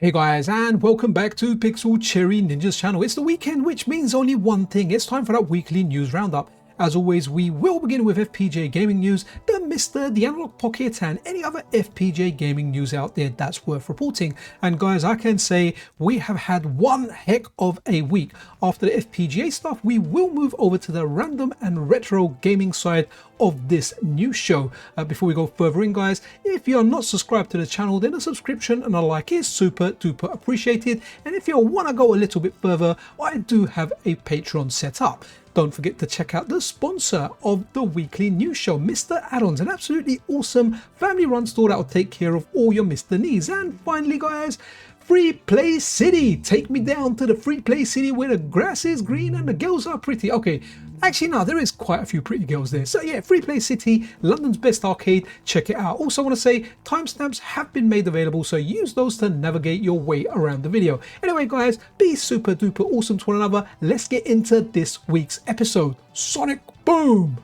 Hey guys, and welcome back to Pixel Cherry Ninja's channel. It's the weekend, which means only one thing. It's time for that weekly news roundup. As always, we will begin with FPGA gaming news, the MiSTer, the Analogue Pocket, and any other FPGA gaming news out there that's worth reporting. And guys, I can say we have had one heck of a week. After the FPGA stuff, we will move over to the random and retro gaming side of this new show. Before we go further in, guys, if you're not subscribed to the channel, then a subscription and a like is super duper appreciated. And if you want to go a little bit further, I do have a Patreon set up. Don't forget to check out the sponsor of the weekly news show, MiSTer Add-ons, an absolutely awesome family-run store that will take care of all your MiSTer needs. And finally, guys, Free Play City. Take me down to the Free Play City where the grass is green and the girls are pretty. Okay, actually, no, there is quite a few pretty girls there. So yeah, Free Play City, London's best arcade. Check it out. Also, I want to say timestamps have been made available, so use those to navigate your way around the video. Anyway, guys, be super duper awesome to one another. Let's get into this week's episode. Sonic Boom!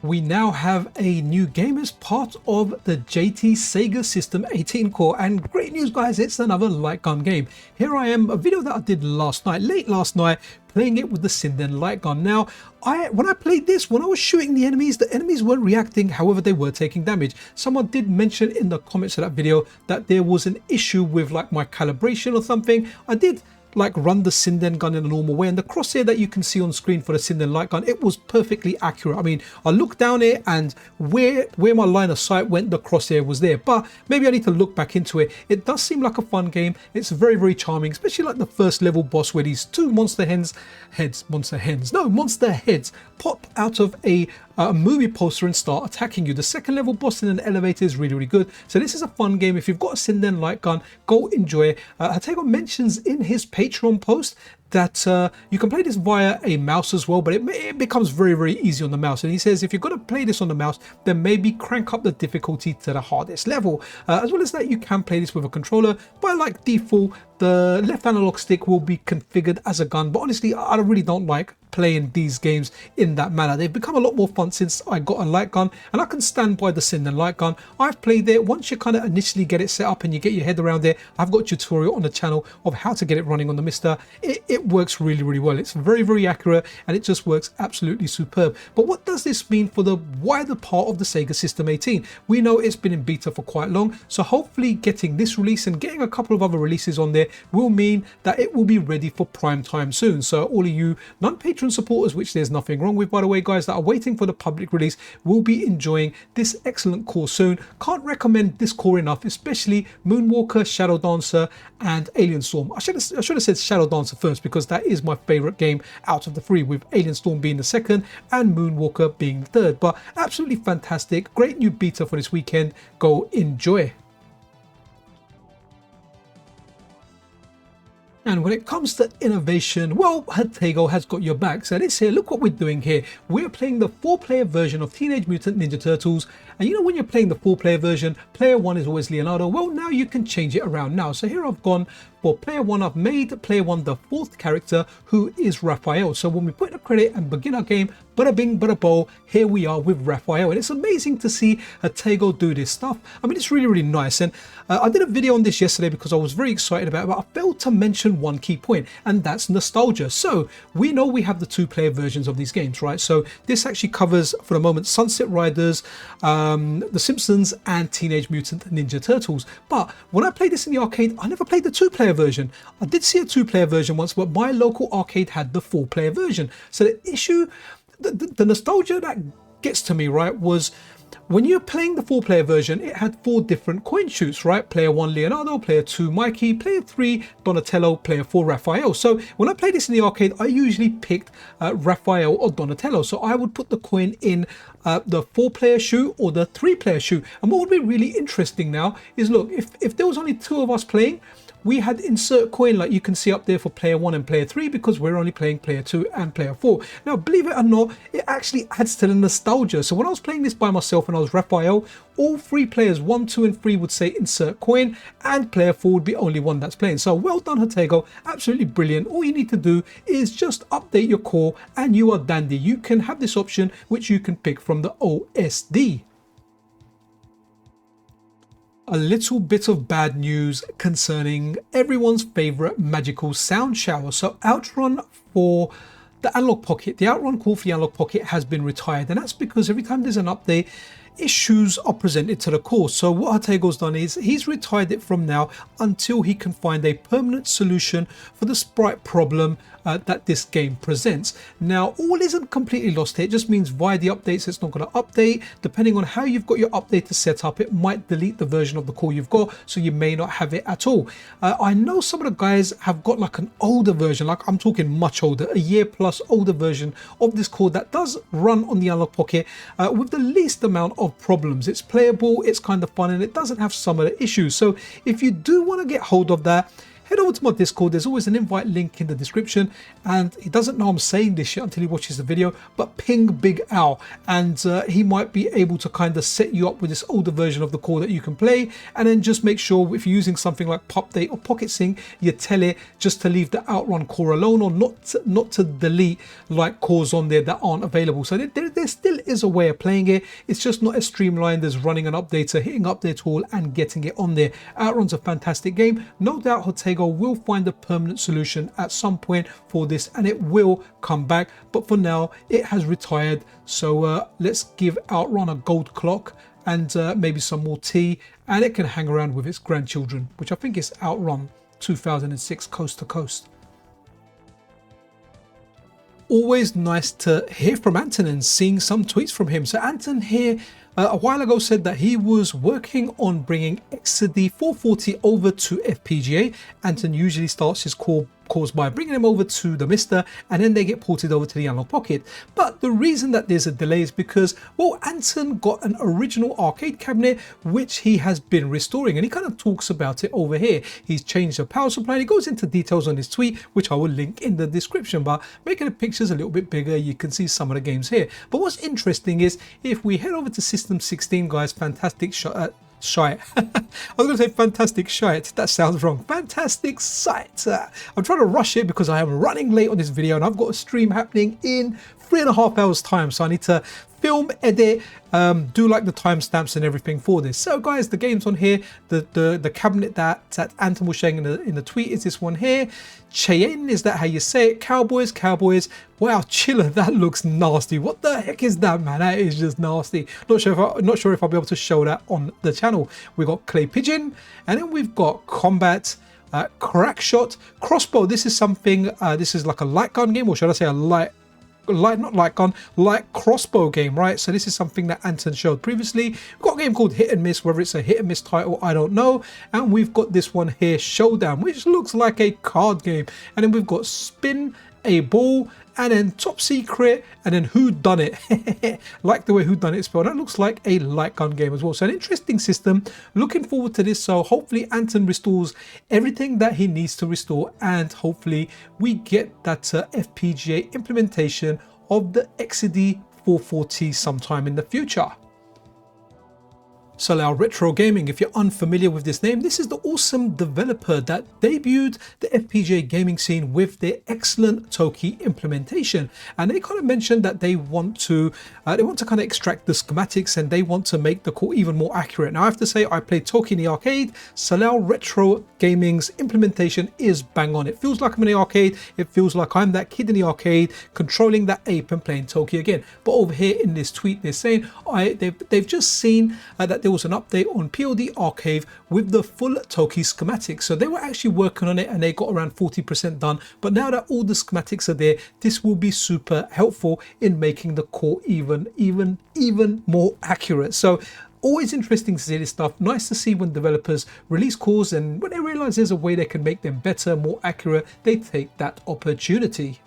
We now have a new game as part of the JT Sega System 18 core, and great news, guys, it's another light gun game. Here I am, a video that I did last night, late last night, playing it with the Xain'd light gun. Now, when I played this, when I was shooting the enemies weren't reacting, however they were taking damage. Someone did mention in the comments of that video that there was an issue with like my calibration or something. I did like run the Xain'd gun in a normal way, and the crosshair that you can see on screen for the Xain'd light gun, it was perfectly accurate. I mean, I looked down here and where my line of sight went, the crosshair was there. But maybe I need to look back into it. It does seem like a fun game. It's very, very charming, especially like the first level boss where these two monster heads pop out of a movie poster and start attacking you. The second level boss in an elevator is really, really good. So this is a fun game. If you've got a Xain'd light gun, go enjoy it. Hatego mentions in his Patreon post that you can play this via a mouse as well, but it becomes very, very easy on the mouse. And he says if you're going to play this on the mouse, then maybe crank up the difficulty to the hardest level. As well as that, you can play this with a controller. By like default, the left analog stick will be configured as a gun, but honestly, I really don't like playing these games in that manner. They've become a lot more fun since I got a light gun, and I can stand by the Xain'd light gun. I've played it. Once you kind of initially get it set up and you get your head around it, I've got a tutorial on the channel of how to get it running on the MiSTer. It works really, really well. It's very, very accurate, and it just works absolutely superb. But what does this mean for the wider part of the Sega System 18? We know it's been in beta for quite long, so hopefully getting this release and getting a couple of other releases on there will mean that it will be ready for prime time soon. So all of you non-Patreon supporters, which there's nothing wrong with, by the way, guys, that are waiting for the public release, will be enjoying this excellent core soon. Can't recommend this core enough, especially Moonwalker, Shadow Dancer, and Alien Storm. I should have said Shadow Dancer first, because that is my favorite game out of the three, with Alien Storm being the second and Moonwalker being the third. But absolutely fantastic, great new beta for this weekend. Go enjoy. And when it comes to innovation, well, Hatego has got your back. So this here, look what we're doing here. We're playing the 4-player version of Teenage Mutant Ninja Turtles. And you know, when you're playing the 4-player version, player 1 is always Leonardo. Well, now you can change it around now. So here I've gone for player 1. I've made player 1 the 4th character, who is Raphael. So when we put in a credit and begin our game, bada bing, bada bo, here we are with Raphael. And it's amazing to see Hatego do this stuff. I mean, it's really, really nice. And I did a video on this yesterday because I was very excited about it, but I failed to mention one key point, and that's nostalgia. So we know we have the 2-player versions of these games, right? So this actually covers, for the moment, Sunset Riders, The Simpsons, and Teenage Mutant Ninja Turtles. But when I played this in the arcade, I never played the 2-player version. I did see a 2-player version once, but my local arcade had the 4-player version. So the issue, the nostalgia that gets to me, right, was when you're playing the 4-player version, it had 4 different coin shoots, right? Player 1 Leonardo, player 2 Mikey, player 3 Donatello, player 4 Raphael. So when I played this in the arcade, I usually picked Raphael or Donatello. So I would put the coin in the 4-player shoot or the 3-player shoot. And what would be really interesting now is, look, if there was only 2 of us playing, we had insert coin like you can see up there for player 1 and player 3, because we're only playing player 2 and player 4. Now, believe it or not, it actually adds to the nostalgia. So when I was playing this by myself and I was Raphael, all 3 players, 1, 2 and 3, would say insert coin, and player 4 would be only one that's playing. So well done, Hatego, absolutely brilliant. All you need to do is just update your core and you are dandy. You can have this option which you can pick from the OSD. a little bit of bad news concerning everyone's favorite magical sound shower. So Outrun for the Analog Pocket, the Outrun core for the Analog Pocket has been retired, and that's because every time there's an update, issues are presented to the core. So what Ortega's done is he's retired it from now until he can find a permanent solution for the sprite problem that this game presents. Now, all isn't completely lost here. It just means via the updates it's not going to update. Depending on how you've got your updater set up, it might delete the version of the core you've got, so you may not have it at all. I know some of the guys have got like an older version, like I'm talking much older, a year plus older version of this core that does run on the Analog Pocket with the least amount of problems. It's playable, it's kind of fun, and it doesn't have some of the issues. So if you do want to get hold of that, head over to my Discord. There's always an invite link in the description, and he doesn't know I'm saying this shit until he watches the video, but ping Big Al, and he might be able to kind of set you up with this older version of the core that you can play. And then just make sure if you're using something like PopDate or Pocket Sync, you tell it just to leave the Outrun core alone, or not to delete like cores on there that aren't available. So there still is a way of playing it. It's just not as streamlined as running an updater, hitting update all and getting it on there. Outrun's a fantastic game. No doubt Ortega will find a permanent solution at some point for this, and it will come back, but for now it has retired. So let's give Outrun a gold clock and maybe some more tea, and it can hang around with its grandchildren, which I think is Outrun 2006 Coast to Coast. Always nice to hear from Anton and seeing some tweets from him. So Anton here a while ago said that he was working on bringing XD 440 over to FPGA. Anton usually starts his cores by bringing them over to the MiSTer, and then they get ported over to the Analog Pocket. But the reason that there's a delay is because, well, Anton got an original arcade cabinet which he has been restoring, and he kind of talks about it over here. He's changed the power supply, and he goes into details on his tweet, which I will link in the description. But making the pictures a little bit bigger, you can see some of the games here. But what's interesting is if we head over to System 16, guys, fantastic shot. Shite. I was going to say fantastic shite. That sounds wrong. Fantastic site. I'm trying to rush it because I am running late on this video, and I've got a stream happening in 3.5 hours time. So I need to film, edit, do like the timestamps and everything for this. So guys, the game's on here. The cabinet that Anton was showing in the tweet is this one here. Cheyenne, is that how you say it? Cowboys. Wow, Chiller, that looks nasty. What the heck is that, man? That is just nasty. Not sure if I'll be able to show that on the channel. We've got Clay Pigeon, and then we've got Combat, Crack Shot, Crossbow. This is something, this is like a light gun game, or should I say a light crossbow game, right? So this is something that Anton showed previously. We've got a game called Hit and Miss, whether it's a hit and miss title, I don't know. And we've got this one here, Showdown, which looks like a card game. And then we've got Spin a Ball, and then Top Secret, and then Who Done It. Like the way Who Done It is spelled. That looks like a light gun game as well. So an interesting system. Looking forward to this. So hopefully Anton restores everything that he needs to restore, and hopefully we get that FPGA implementation of the XD 440 sometime in the future. Solar Retro Gaming, if you're unfamiliar with this name, this is the awesome developer that debuted the FPGA gaming scene with their excellent Toki implementation. And they kind of mentioned that they want to kind of extract the schematics, and they want to make the core even more accurate. Now I have to say, I played Toki in the arcade. Solar Retro Gaming's implementation is bang on. It feels like I'm in the arcade. It feels like I'm that kid in the arcade controlling that ape and playing Toki again. But over here in this tweet, they're saying they've just seen that there was an update on POD Archive with the full Toki schematics. So they were actually working on it, and they got around 40% done. But now that all the schematics are there, this will be super helpful in making the core even more accurate. So always interesting to see this stuff. Nice to see when developers release cores, and when they realize there's a way they can make them better, more accurate, they take that opportunity.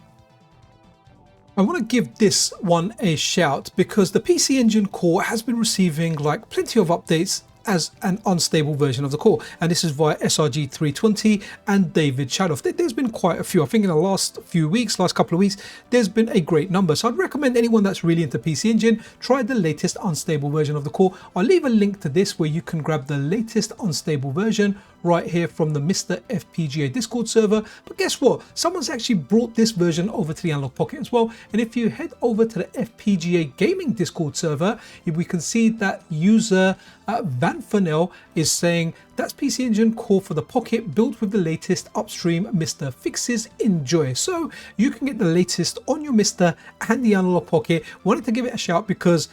I want to give this one a shout because the PC Engine core has been receiving like plenty of updates as an unstable version of the core, and this is via SRG 320 and David Shadoff. There's been quite a few. I think in the last couple of weeks, there's been a great number. So I'd recommend anyone that's really into PC Engine, try the latest unstable version of the core. I'll leave a link to this where you can grab the latest unstable version right here from the MiSTer FPGA Discord server. But guess what? Someone's actually brought this version over to the Analog Pocket as well. And if you head over to the FPGA Gaming Discord server, we can see that user Van Dan Fennell is saying that's PC Engine core for the Pocket built with the latest upstream MiSTer fixes. Enjoy. So you can get the latest on your MiSTer and the Analogue Pocket. Wanted to give it a shout because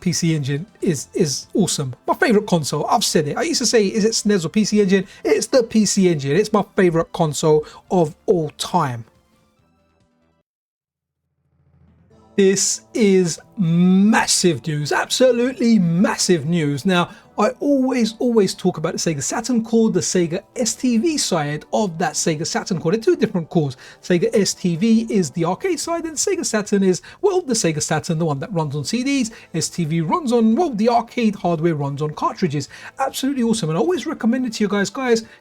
PC Engine is awesome. My favorite console. I've said it. I used to say, is it SNES or PC Engine? It's the PC Engine. It's my favorite console of all time. This is massive news, absolutely massive news. Now, I always talk about the Sega Saturn core, the Sega STV side of that Sega Saturn core. They're two different cores. Sega STV is the arcade side and Sega Saturn is, well, the Sega Saturn, the one that runs on CDs. STV runs on, well, the arcade hardware runs on cartridges. Absolutely awesome. And I always recommend it to you guys,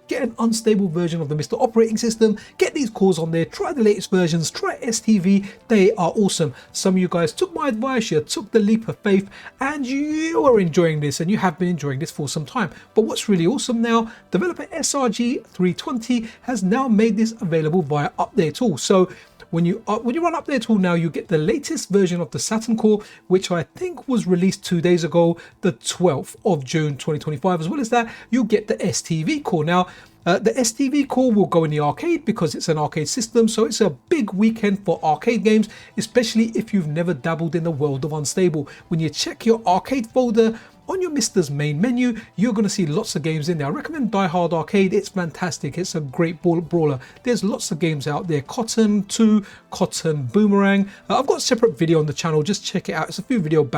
get an unstable version of the MiSTer operating system, get these cores on there, try the latest versions, try STV. They are awesome. Some of you guys took my advice, you took the leap of faith, and you are enjoying this, and you have been enjoying this for some time. But what's really awesome now, developer SRG320 has now made this available via Update Tool. So when you run Update Tool now, you get the latest version of the Saturn core, which I think was released 2 days ago, the 12th of June 2025. As well as that, you get the STV core. Now, the STV core will go in the arcade because it's an arcade system, so it's a big weekend for arcade games, especially if you've never dabbled in the world of unstable. When you check your arcade folder on your MiSTer's main menu, you're going to see lots of games in there. I recommend Die Hard Arcade. It's fantastic. It's a great brawler. There's lots of games out there. Cotton 2, Cotton Boomerang. I've got a separate video on the channel. Just check it out. It's a few videos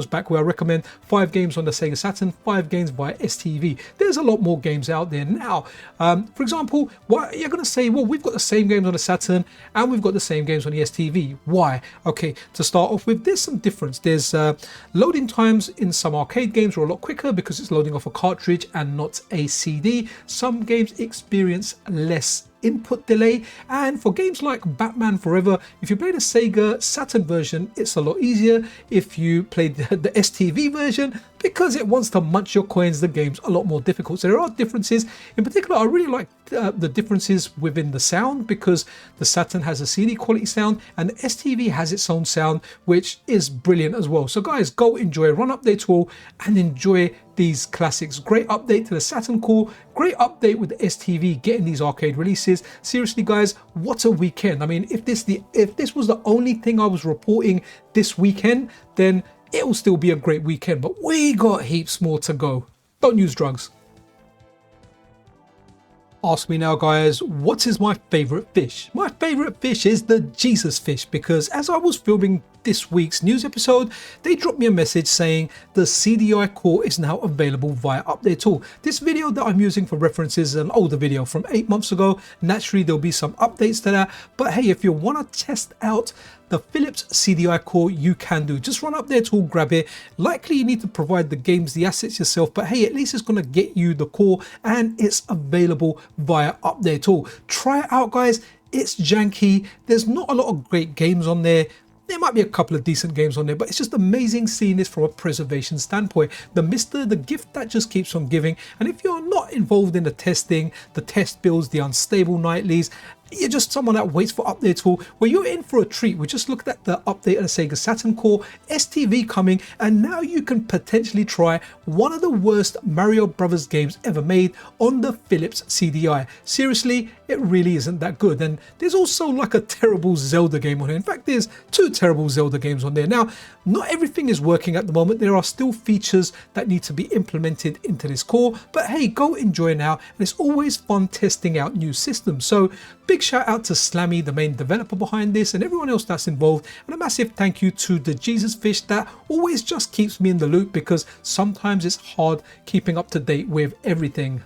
back where I recommend 5 games on the Sega Saturn, 5 games via STV. There's a lot more games out there now. For example, why you're going to say, well, we've got the same games on the Saturn and we've got the same games on the STV. Why? Okay, to start off with, there's some difference. There's loading times in some arcade games are a lot quicker because it's loading off a cartridge and not a CD. Some games experience less input delay, and for games like Batman Forever, if you play the Sega Saturn version, it's a lot easier. If you play the STV version, because it wants to munch your coins, the game's a lot more difficult. So there are differences. In particular, I really like the differences within the sound, because the Saturn has a CD quality sound and the STV has its own sound, which is brilliant as well. So guys, go enjoy, run Update Tool and enjoy these classics. Great update to the Saturn core, great update with the STV getting these arcade releases. Seriously guys, what a weekend. I mean, if this was the only thing I was reporting this weekend, then it will still be a great weekend, but we got heaps more to go. Don't use drugs. Ask me now guys, what is my favorite fish? My favorite fish is the Jesus fish, because as I was filming this week's news episode, they dropped me a message saying the CD-I core is now available via Update Tool. This video that I'm using for reference is an older video from 8 months ago. Naturally, there'll be some updates to that, but hey, if you want to test out the Phillips CD-I core, you can do. Just run Update Tool, grab it. Likely you need to provide the games, the assets yourself, but hey, at least it's going to get you the core and it's available via Update Tool. Try it out guys. It's janky. There's not a lot of great games on there. There might be a couple of decent games on there, but it's just amazing seeing this from a preservation standpoint. The MiSTer, the gift that just keeps on giving. And if you're not involved in the testing, the test builds, the unstable nightlies, you're just someone that waits for Update Tool, well, you're in for a treat. We just looked at the update of the Sega Saturn core, STV coming, and now you can potentially try one of the worst Mario Brothers games ever made on the Phillips CD-I. Seriously, it really isn't that good. And there's also like a terrible Zelda game on here. In fact, there's 2 terrible Zelda games on there. Now, not everything is working at the moment. There are still features that need to be implemented into this core, but hey, go enjoy now. And it's always fun testing out new systems. So big shout out to Slammy, the main developer behind this, and everyone else that's involved. And a massive thank you to the Jesus Fish that always just keeps me in the loop, because sometimes it's hard keeping up to date with everything.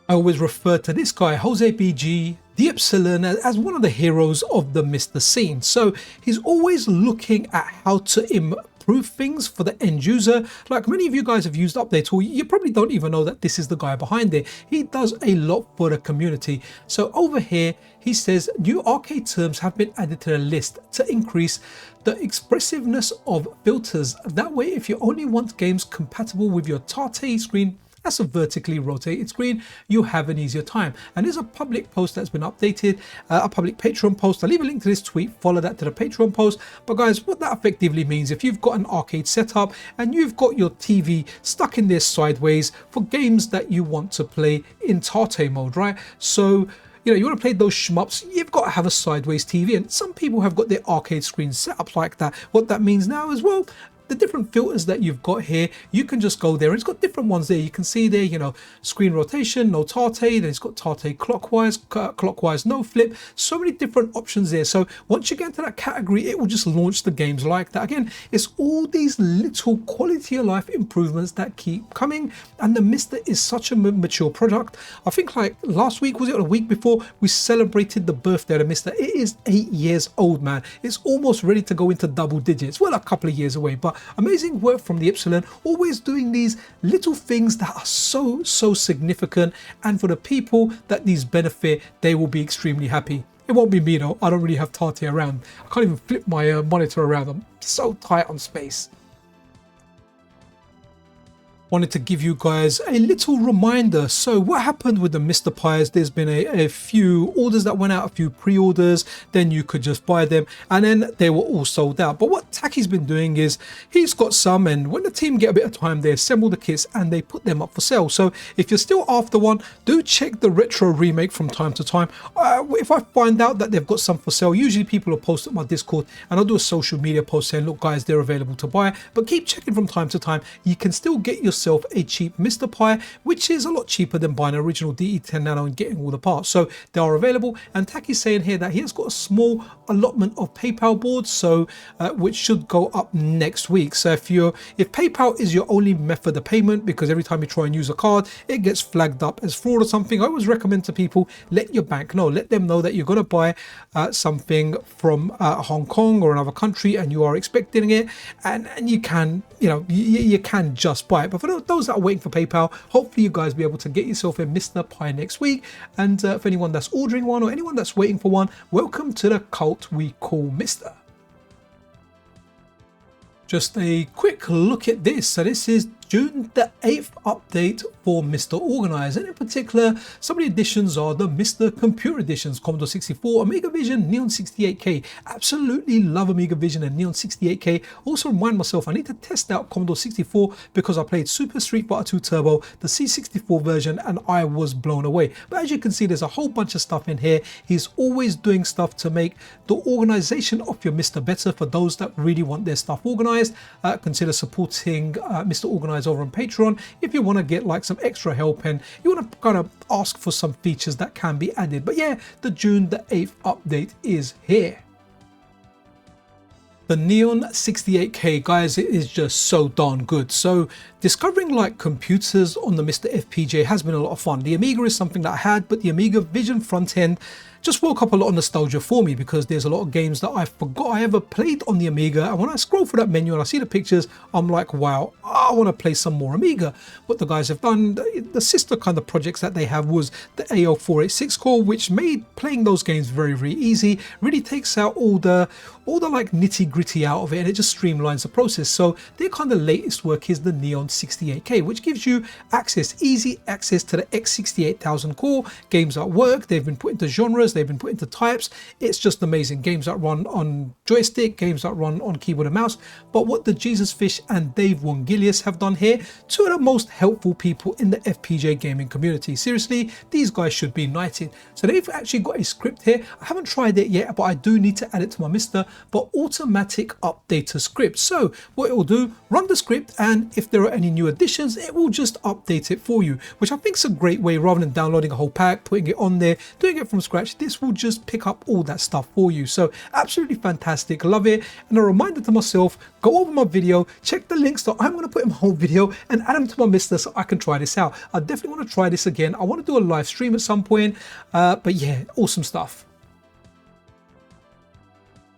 I always refer to this guy, Jose BG, the Epsilon, as one of the heroes of the MiSTer scene. So he's always looking at how to improve things for the end user. Like many of you guys have used Update Tool, you probably don't even know that this is the guy behind it. He does a lot for the community. So over here, he says new arcade terms have been added to the list to increase the expressiveness of filters. That way, if you only want games compatible with your Tate screen, that's a vertically rotated screen, you have an easier time. And there's a public post that's been updated, a public Patreon post. I'll leave a link to this tweet, follow that to the Patreon post. But guys, what that effectively means, if you've got an arcade setup and you've got your TV stuck in there sideways for games that you want to play in Tate mode, right? So you want to play those shmups, you've got to have a sideways TV, and some people have got their arcade screens set up like that. What that means now as well, the different filters that you've got here, you can just go there. It's got different ones there. You can see there, screen rotation, no Tate, then it's got Tate clockwise, no flip. So many different options there. So once you get into that category, it will just launch the games like that. Again, it's all these little quality of life improvements that keep coming. And the MiSTer is such a mature product. I think like last week, was it, or a week before, we celebrated the birthday of the MiSTer. It is 8 years old, man. It's almost ready to go into double digits. Well, a couple of years away, but amazing work from the Epsilon, always doing these little things that are so significant, and for the people that these benefit, they will be extremely happy. It won't be me though, I don't really have Tate around. I can't even flip my monitor around, I'm so tight on space. Wanted to give you guys a little reminder. So what happened with the MiSTer Pies, there's been a few orders that went out, a few pre-orders, then you could just buy them, and then they were all sold out. But what Taki's been doing is he's got some, and when the team get a bit of time, they assemble the kits and they put them up for sale. So if you're still after one, do check the retro remake from time to time. If I find out that they've got some for sale, usually people will post it on my Discord, and I'll do a social media post saying, look guys, they're available to buy. But keep checking from time to time. You can still get yourself a cheap MiSTer Pi, which is a lot cheaper than buying an original DE10 Nano and getting all the parts. So they are available, and Taki's saying here that he has got a small allotment of PayPal boards, so which should go up next week. So if PayPal is your only method of payment, because every time you try and use a card it gets flagged up as fraud or something, I always recommend to people, let your bank know, let them know that you're going to buy something from Hong Kong or another country and you are expecting it, and you can you can just buy it. But for those that are waiting for PayPal, hopefully you guys be able to get yourself a MiSTer Pi next week. And for anyone that's ordering one or anyone that's waiting for one, welcome to the cult we call MiSTer. Just a quick look at this. So this is June the 8th update for MiSTer Organise, and in particular some of the editions are the MiSTer Computer Editions, Commodore 64, Amiga Vision, Neon 68K. Absolutely love Amiga Vision and Neon 68K. Also remind myself I need to test out Commodore 64 because I played Super Street Fighter 2 Turbo, the C64 version, and I was blown away. But as you can see, there's a whole bunch of stuff in here. He's always doing stuff to make the organization of your MiSTer better. For those that really want their stuff organized, consider supporting MiSTer Organise over on Patreon if you want to get like some extra help and you want to kind of ask for some features that can be added. But yeah, the June the 8th update is here. The Neon 68K, guys, it is just so darn good. So discovering like computers on the MiSTer FPGA has been a lot of fun. The Amiga is something that I had, but the Amiga Vision front end just woke up a lot of nostalgia for me because there's a lot of games that I forgot I ever played on the Amiga, and when I scroll through that menu and I see the pictures, I'm like, wow, I want to play some more Amiga. What the guys have done, the sister kind of projects that they have was the AL486 core, which made playing those games very easy. Really takes out all the like nitty gritty out of it, and it just streamlines the process. So their kind of latest work is the Neon 68K, which gives you easy access to the X68000 core. Games that work, they've been put into genres, they've been put into types. It's just amazing. Games that run on joystick, games that run on keyboard and mouse. But what the Jesus Fish and Dave Wongilius have done here, two of the most helpful people in the FPGA gaming community. Seriously, these guys should be knighted. So they've actually got a script here. I haven't tried it yet, but I do need to add it to my MiSTer, but automatic updater script. So what it will do, run the script, and if there are any new additions, it will just update it for you, which I think is a great way. Rather than downloading a whole pack, putting it on there, doing it from scratch, this will just pick up all that stuff for you. So absolutely fantastic, love it. And a reminder to myself, go over my video, check the links that I'm going to put in my whole video and add them to my MiSTer so I can try this out. I definitely want to try this again. I want to do a live stream at some point, but yeah, awesome stuff.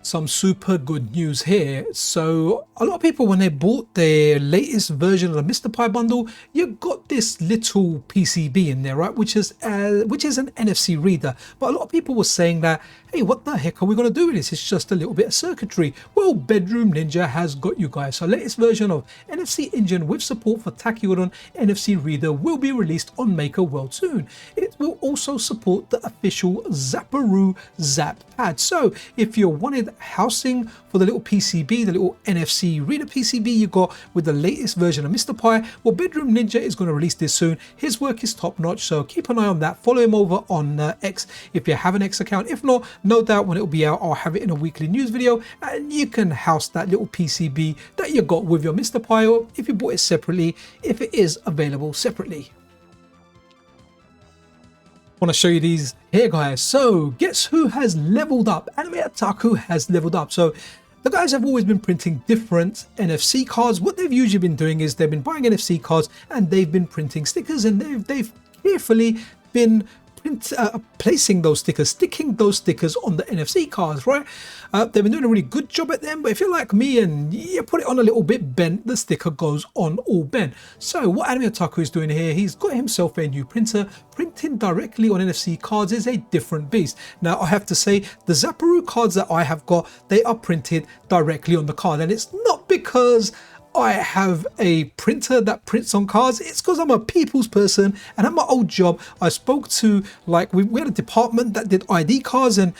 Some super good news here. So a lot of people, when they bought their latest version of the MiSTer Pi bundle, you got this little PCB in there, right, which is an NFC reader. But a lot of people were saying that, hey, what the heck are we going to do with this? It's just a little bit of circuitry. Well, Bedroom Ninja has got you guys. So latest version of NFC engine with support for Taki Udon NFC reader will be released on Maker World soon. It will also support the official Zapparoo Zap pad. So if you wanted housing for the little PCB, the little NFC reader PCB you got with the latest version of MiSTer Pi, well, Bedroom Ninja is going to release this soon. His work is top notch, so keep an eye on that. Follow him over on X if you have an X account. If not, no doubt when it will be out, I'll have it in a weekly news video, and you can house that little PCB that you got with your MiSTer Pi, or if you bought it separately, if it is available separately. I want to show you these here, guys. So guess who has leveled up? Anime Otaku has leveled up. So the guys have always been printing different NFC cards. What they've usually been doing is they've been buying NFC cards and they've been printing stickers, and they've carefully been placing those stickers, sticking those stickers on the NFC cards, right? They've been doing a really good job at them, but if you're like me and you put it on a little bit bent, the sticker goes on all bent. So what Anime Otaku is doing here, he's got himself a new printer. Printing directly on NFC cards is a different beast. Now I have to say, the Zapparoo cards that I have got, they are printed directly on the card, and it's not because I have a printer that prints on cards. It's because I'm a people's person, and at my old job I spoke to, like, we had a department that did ID cards, and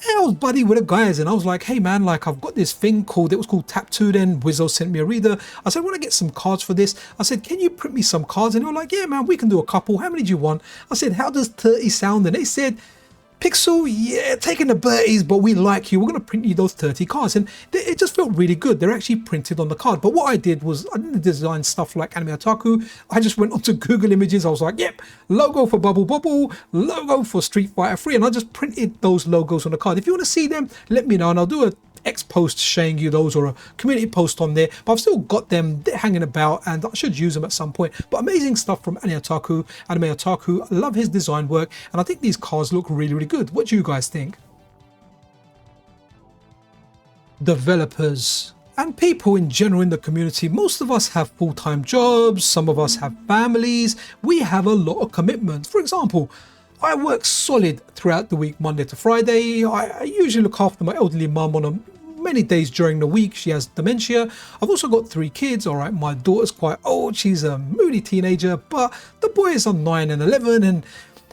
I was buddy with the guys, and I was like, hey man, like, I've got this thing called, it was called Tap2 then. Wizzo sent me a reader. I said, I want to get some cards for this. I said, can you print me some cards? And they were like, yeah man, we can do a couple. How many do you want? I said, how does 30 sound? And they said, Pixel, yeah, taking the birdies, but we like you. We're going to print you those 30 cards. And it just felt really good. They're actually printed on the card. But what I did was, I didn't design stuff like Anime Otaku. I just went onto Google Images. I was like, yep, logo for Bubble Bubble, logo for Street Fighter 3. And I just printed those logos on the card. If you want to see them, let me know, and I'll do a X post showing you those, or a community post on there. But I've still got them, they're hanging about, and I should use them at some point. But amazing stuff from Anime Otaku. I love his design work, and I think these cards look really, really good. What do you guys think? Developers and people in general in the community, most of us have full-time jobs, some of us have families, we have a lot of commitments. For example, I work solid throughout the week, Monday to Friday. I usually look after my elderly mum on many days during the week. She has dementia. I've also got 3 kids. All right, my daughter's quite old. She's a moody teenager, but the boys are 9 and 11. And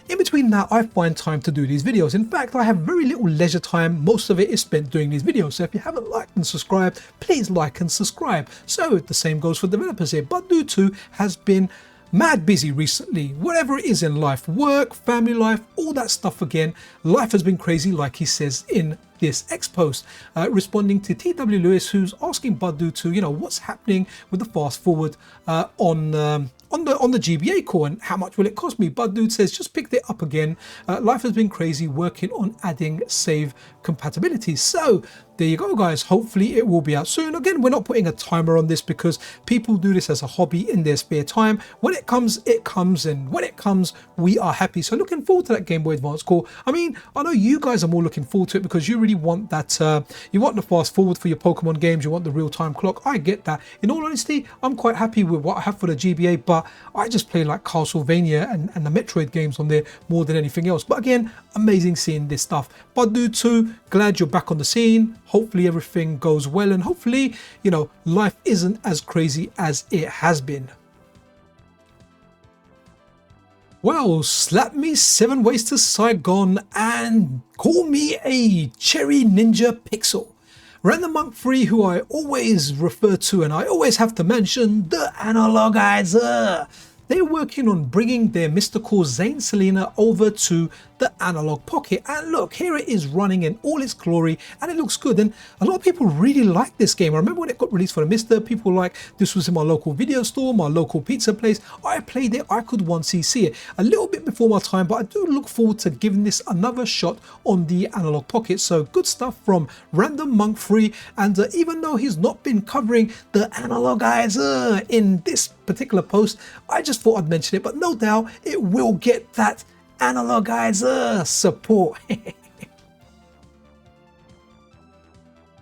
in between that, I find time to do these videos. In fact, I have very little leisure time. Most of it is spent doing these videos. So if you haven't liked and subscribed, please like and subscribe. So the same goes for developers here. Badoo2 has been mad busy recently, whatever it is in life, work, family life, all that stuff. Again, life has been crazy, like he says in this X post, responding to TW Lewis, who's asking Badoo2, you know, what's happening with the fast forward on the GBA core, and how much will it cost me? Badoo says, just picked it up again. Life has been crazy, working on adding save compatibility. So there you go, guys. Hopefully it will be out soon. Again, we're not putting a timer on this because people do this as a hobby in their spare time. When it comes, it comes, and when it comes, we are happy. So looking forward to that Game Boy Advance core. I mean, I know you guys are more looking forward to it because you really want that, you want the fast forward for your Pokemon games, you want the real-time clock. I get that. In all honesty, I'm quite happy with what I have for the GBA, but I just play like Castlevania and the Metroid games on there more than anything else. But again, amazing seeing this stuff. Badoo2, glad you're back on the scene. Hopefully everything goes well, and hopefully, you know, life isn't as crazy as it has been. Well, slap me 7 ways to Saigon and call me a cherry ninja pixel. Random Monk 3, who I always refer to and I always have to mention, the Analogizer. They're working on bringing their mystical Xain'd Sleena over to the Analogue Pocket, and look, here it is running in all its glory, and it looks good. And a lot of people really like this game. I remember when it got released for the MiSTer, people were like, this was in my local video store, my local pizza place. I played it, I could once see it. A little bit before my time, but I do look forward to giving this another shot on the Analogue Pocket. So good stuff from Random Monk 3, and even though he's not been covering the Analogizer in this particular post, I just thought I'd mention it, but no doubt it will get that Analogizer support.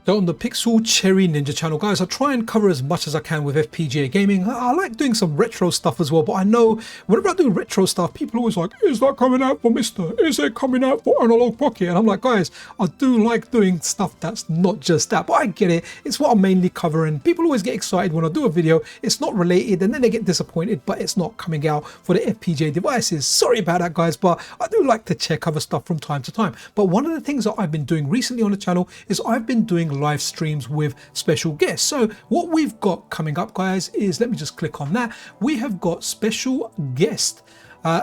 So on the Pixel Cherry Ninja channel, guys, I try and cover as much as I can with FPGA gaming. I like doing some retro stuff as well, but I know whenever I do retro stuff, people are always like, is that coming out for MiSTer? Is it coming out for Analogue Pocket? And I'm like, guys, I do like doing stuff that's not just that, but I get it. It's what I'm mainly covering. People always get excited when I do a video. It's not related, and then they get disappointed, but it's not coming out for the FPGA devices. Sorry about that, guys, but I do like to check other stuff from time to time. But one of the things that I've been doing recently on the channel is I've been doing live streams with special guests. So what we've got coming up, guys, is, let me just click on that. We have got special guest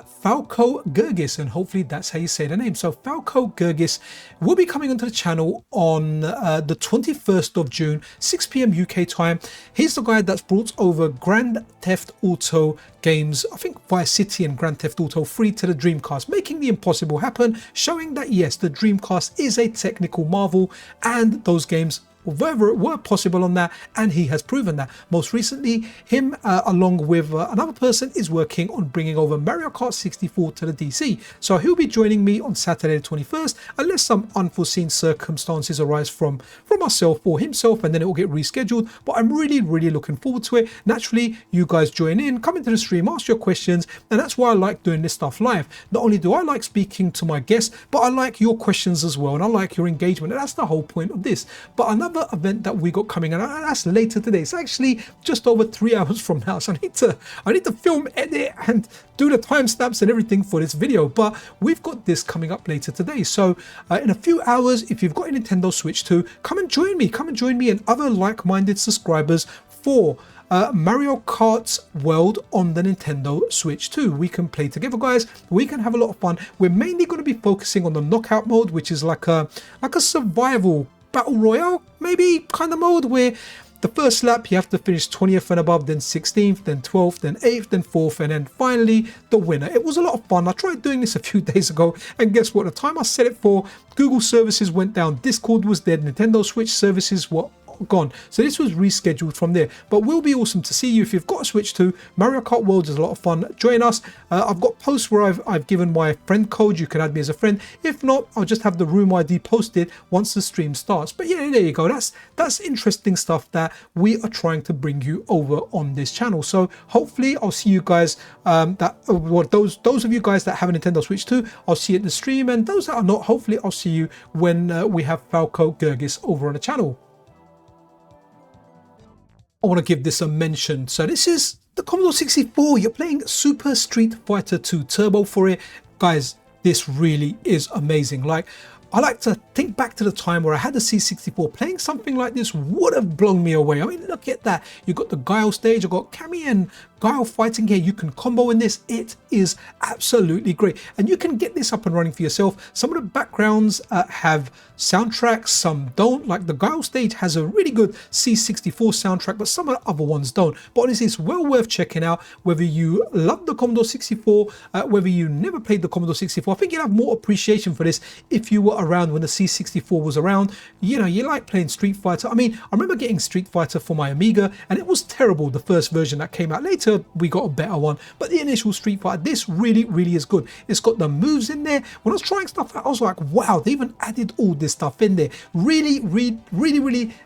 Falco Gurgis, and hopefully that's how you say the name. So Falco Gurgis will be coming onto the channel on the 21st of June, 6 p.m. UK time. He's the guy that's brought over Grand Theft Auto games, I think Vice City and Grand Theft Auto 3 to the Dreamcast, making the impossible happen, showing that yes, the Dreamcast is a technical marvel and those games were possible on that, and he has proven that. Most recently, him along with another person is working on bringing over Mario Kart 64 to the DC. So he'll be joining me on Saturday the 21st, unless some unforeseen circumstances arise from myself or himself, and then it will get rescheduled. But I'm really looking forward to it. Naturally, you guys join in, come into the stream, ask your questions, and that's why I like doing this stuff live. Not only do I like speaking to my guests, but I like your questions as well, and I like your engagement, and that's the whole point of this. But another event that we got coming, and that's later today. It's actually just over 3 hours from now, so I need to film, edit, and do the timestamps and everything for this video. But we've got this coming up later today. So in a few hours, if you've got a Nintendo Switch 2, come and join me and other like-minded subscribers for Mario Kart's World on the Nintendo Switch 2. We can play together, guys. We can have a lot of fun. We're mainly going to be focusing on the knockout mode, which is like a survival battle royale maybe kind of mode, where the first lap you have to finish 20th and above, then 16th, then 12th, then 8th, then 4th, and then finally the winner. It was a lot of fun. I tried doing this a few days ago, and guess what? The time I set it for, Google services went down, Discord was dead, Nintendo Switch services were gone, so this was rescheduled from there. But will be awesome to see you. If you've got a Switch 2, Mario Kart World is a lot of fun. Join us. I've got posts where I've given my friend code. You can add me as a friend. If not, I'll just have the room ID posted once the stream starts. But yeah, there you go. That's interesting stuff that we are trying to bring you over on this channel. So hopefully I'll see you guys those of you guys that have a Nintendo Switch 2, I'll see you at the stream, and those that are not, hopefully I'll see you when we have Falco Gurgis over on the channel. I want to give this a mention. So this is the Commodore 64. You're playing Super Street Fighter 2 Turbo for it. Guys, this really is amazing. Like, I like to think back to the time where I had the C64. Playing something like this would have blown me away. I mean, look at that. You got the Guile stage. I've got Cammy and Guile fighting here. You can combo in this. It is absolutely great. And you can get this up and running for yourself. Some of the backgrounds have soundtracks, some don't. Like the Guile stage has a really good C64 soundtrack, but some of the other ones don't. But honestly, it's well worth checking out. Whether you love the Commodore 64, whether you never played the Commodore 64, I think you'd have more appreciation for this if you were around when the C64 was around. You know, you like playing Street Fighter. I mean, I remember getting Street Fighter for my Amiga, and it was terrible, the first version that came out. Later, we got a better one, but the initial Street Fighter, this really is good. It's got the moves in there. When I was trying stuff out, I was like, wow, they even added all this stuff in there. Really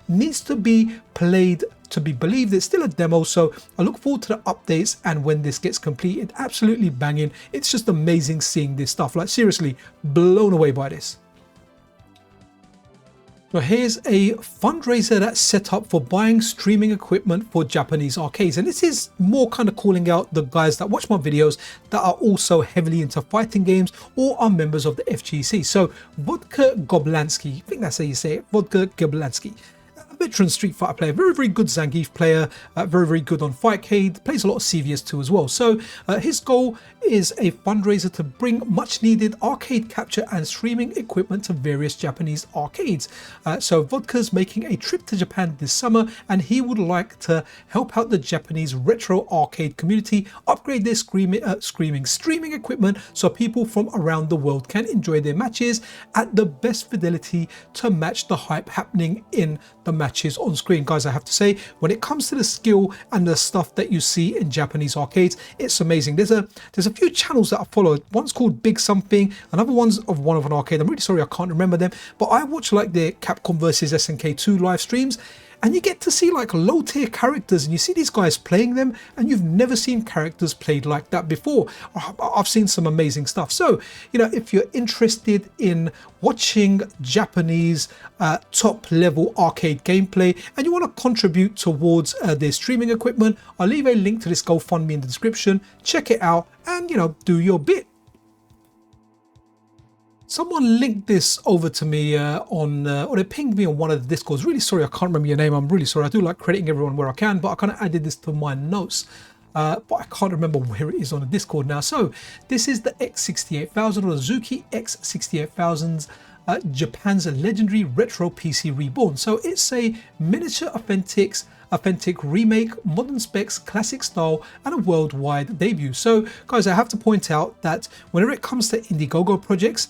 needs to be played to be believed. It's still a demo, so I look forward to the updates, and when this gets completed, absolutely banging. It's just amazing seeing this stuff. Like, seriously, blown away by this. So here's a fundraiser that's set up for buying streaming equipment for Japanese arcades. And this is more kind of calling out the guys that watch my videos that are also heavily into fighting games or are members of the FGC. So Vodka Goblansky, I think that's how you say it, Vodka Goblansky. Veteran Street Fighter player, very good Zangief player, very good on Fightcade, plays a lot of CVS2 as well. So his goal is a fundraiser to bring much needed arcade capture and streaming equipment to various Japanese arcades. So Vodka's making a trip to Japan this summer, and he would like to help out the Japanese retro arcade community upgrade their streaming equipment so people from around the world can enjoy their matches at the best fidelity to match the hype happening in the match matches on screen. Guys, I have to say, when it comes to the skill and the stuff that you see in Japanese arcades, it's amazing. There's a few channels that I follow. One's called Big Something, another one's of one of an arcade. I'm really sorry I can't remember them, but I watch like the Capcom versus SNK 2 live streams, and you get to see like low tier characters, and you see these guys playing them, and you've never seen characters played like that before. I've seen some amazing stuff. So, you know, if you're interested in watching Japanese top level arcade gameplay and you want to contribute towards their streaming equipment, I'll leave a link to this GoFundMe in the description. Check it out and, you know, do your bit. Someone linked this over to me or they pinged me on one of the Discords. Really sorry, I can't remember your name. I'm really sorry. I do like crediting everyone where I can, but I kind of added this to my notes. But I can't remember where it is on the Discord now. So this is the X68000 or the Zuiki X68000's Japan's legendary retro PC reborn. So it's a miniature authentic remake, modern specs, classic style, and a worldwide debut. So guys, I have to point out that whenever it comes to Indiegogo projects,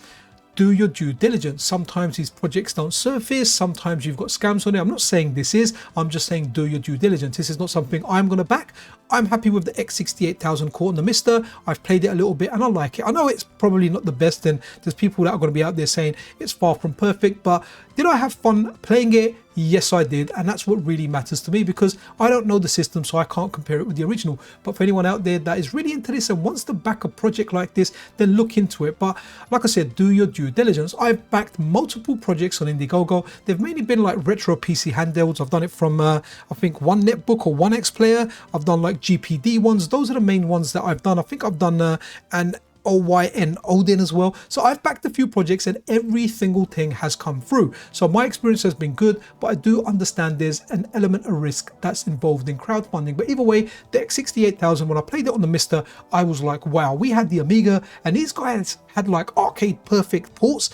do your due diligence. Sometimes these projects don't surface, sometimes you've got scams on it. I'm not saying this is, I'm just saying do your due diligence. This is not something I'm going to back. I'm happy with the X68000 core and the MiSTer. I've played it a little bit and I like it. I know it's probably not the best, and there's people that are going to be out there saying it's far from perfect, but did I have fun playing it? Yes, I did, and that's what really matters to me, because I don't know the system, so I can't compare it with the original. But for anyone out there that is really into this and wants to back a project like this, then look into it. But like I said, do your due diligence. I've backed multiple projects on Indiegogo. They've mainly been like retro PC handhelds. I've done it from I think one netbook or one X player. I've done like GPD ones. Those are the main ones that I've done. I think I've done an Odin as well. So I've backed a few projects and every single thing has come through. So my experience has been good, but I do understand there's an element of risk that's involved in crowdfunding. But either way, the X68000, when I played it on the MiSTer, I was like, wow, we had the Amiga and these guys had like arcade perfect ports.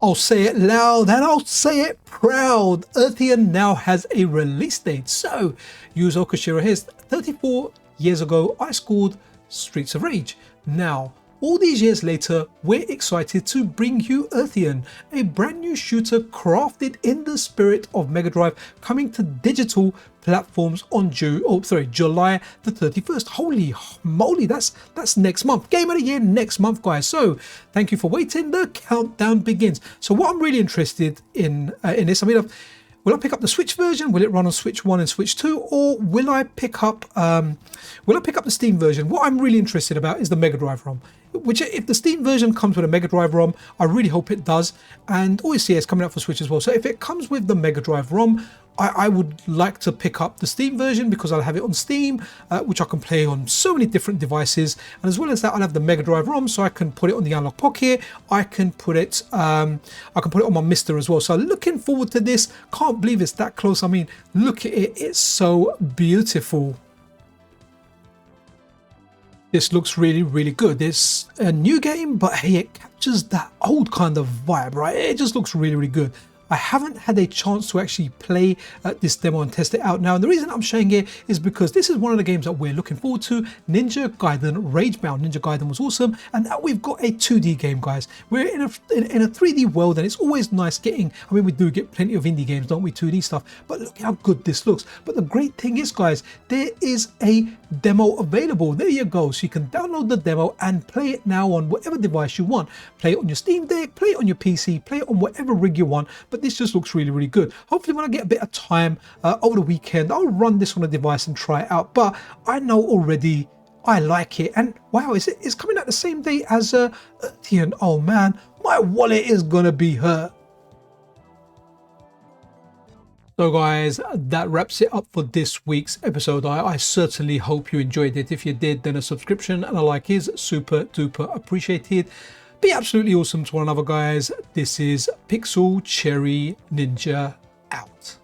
I'll say it loud and I'll say it proud. Earthion now has a release date. So Yuzo Koshiro here. 34 years ago, I scored Streets of Rage. Now, all these years later, we're excited to bring you Earthion, a brand new shooter crafted in the spirit of Mega Drive, coming to digital platforms on July the 31st. Holy moly, that's next month. Game of the year next month, guys. So thank you for waiting. The countdown begins. So what I'm really interested in this, I mean, will I pick up the Switch version? Will it run on Switch 1 and Switch 2? Or will I pick up the Steam version? What I'm really interested about is the Mega Drive ROM. Which, if the Steam version comes with a Mega Drive ROM, I really hope it does. And obviously it's coming out for Switch as well. So if it comes with the Mega Drive ROM, I would like to pick up the Steam version because I'll have it on Steam, which I can play on so many different devices. And as well as that, I'll have the Mega Drive ROM, so I can put it on the Analogue Pocket. I can put it on my MiSTer as well. So looking forward to this. Can't believe it's that close. I mean, look at it. It's so beautiful. This looks really, really good. It's a new game, but hey, it captures that old kind of vibe, right? It just looks really, really good. I haven't had a chance to actually play this demo and test it out now, and the reason I'm showing it is because this is one of the games that we're looking forward to. Ninja Gaiden Ragebound. Ninja Gaiden was awesome, and now we've got a 2D game, guys. We're in a 3D world, and it's always nice getting, I mean, we do get plenty of indie games, don't we, 2D stuff, but look how good this looks. But the great thing is, guys, there is a demo available. There you go. So you can download the demo and play it now on whatever device you want. Play it on your Steam Deck, play it on your PC, play it on whatever rig you want, but this just looks really, really good. Hopefully when I get a bit of time over the weekend, I'll run this on a device and try it out. But I know already I like it, and wow, it's coming out the same day as Earthion. Oh man, my wallet is gonna be hurt. So guys, that wraps it up for this week's episode. I certainly hope you enjoyed it. If you did, then a subscription and a like is super duper appreciated. Be absolutely awesome to one another, guys. This is Pixel Cherry Ninja out.